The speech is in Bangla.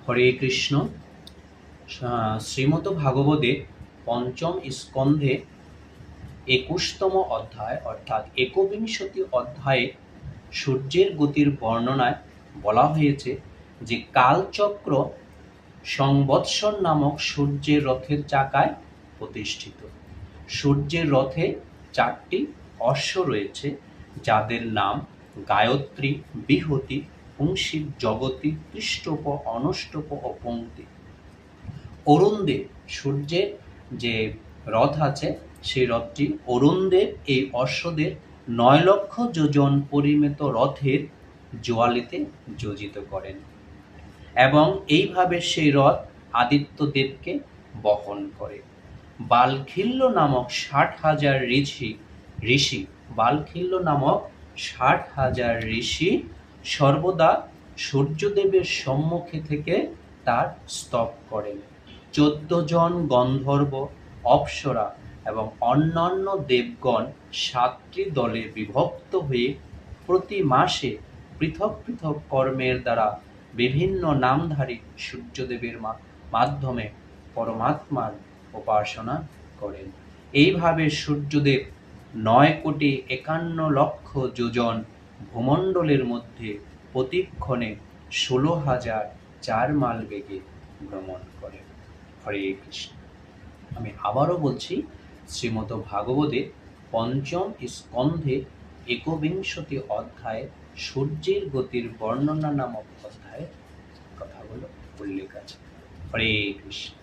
হরে কৃষ্ণ। শ্রীমদ্ ভাগবতে পঞ্চম স্কন্ধে ২১তম অধ্যায় অর্থাৎ ১বিংশতি অধ্যায়ে সূর্যের গতির বর্ণনায় বলা হয়েছে যে কালচক্র সংবৎসর নামক সূর্যের রথের চাকায় প্রতিষ্ঠিত। সূর্যের রথে ৪টি অশ্ব রয়েছে, যাদের নাম গায়ত্রী, বিহতি, পুংসী, জগতী, পৃষ্ঠপ, অনষ্টপ ও পংক্তি। অরুণদেব, সূর্যের যে রথ আছে সেই রথটি অরুণদেব এই অশ্বদের ৯ লক্ষ যোজন পরিমিত রথের জোয়ালিতে যোজিত করেন এবং এইভাবে সেই রথ আদিত্যদেবকে বহন করে। বালখিল্য নামক ৬০,০০০ ঋষি বালখিল্য নামক ৬০,০০০ ঋষি সর্বদা সূর্যদেবের সম্মুখে থেকে তার স্তব করেন। ১৪ জন গন্ধর্ব, অপ্সরা এবং অন্যান্য দেবগণ ৭টি দলে বিভক্ত হয়ে প্রতি মাসে পৃথক পৃথক কর্মের দ্বারা বিভিন্ন নামধারী সূর্যদেবের মাধ্যমে পরমাত্মার উপাসনা করেন। এইভাবে সূর্যদেব ৯,৫১,০০,০০০ যোজন ভূমণ্ডলের মধ্যে প্রতিক্ষণে ১৬,০০০ মাইল বেগে ভ্রমণ করেন। হরে কৃষ্ণ। আমি আবারও বলছি, শ্রীমদ্ ভাগবতে পঞ্চম স্কন্ধে ১বিংশতি অধ্যায়ে সূর্যের গতির বর্ণনা নামক অধ্যায়ে কথাগুলো উল্লেখ আছে। হরে কৃষ্ণ।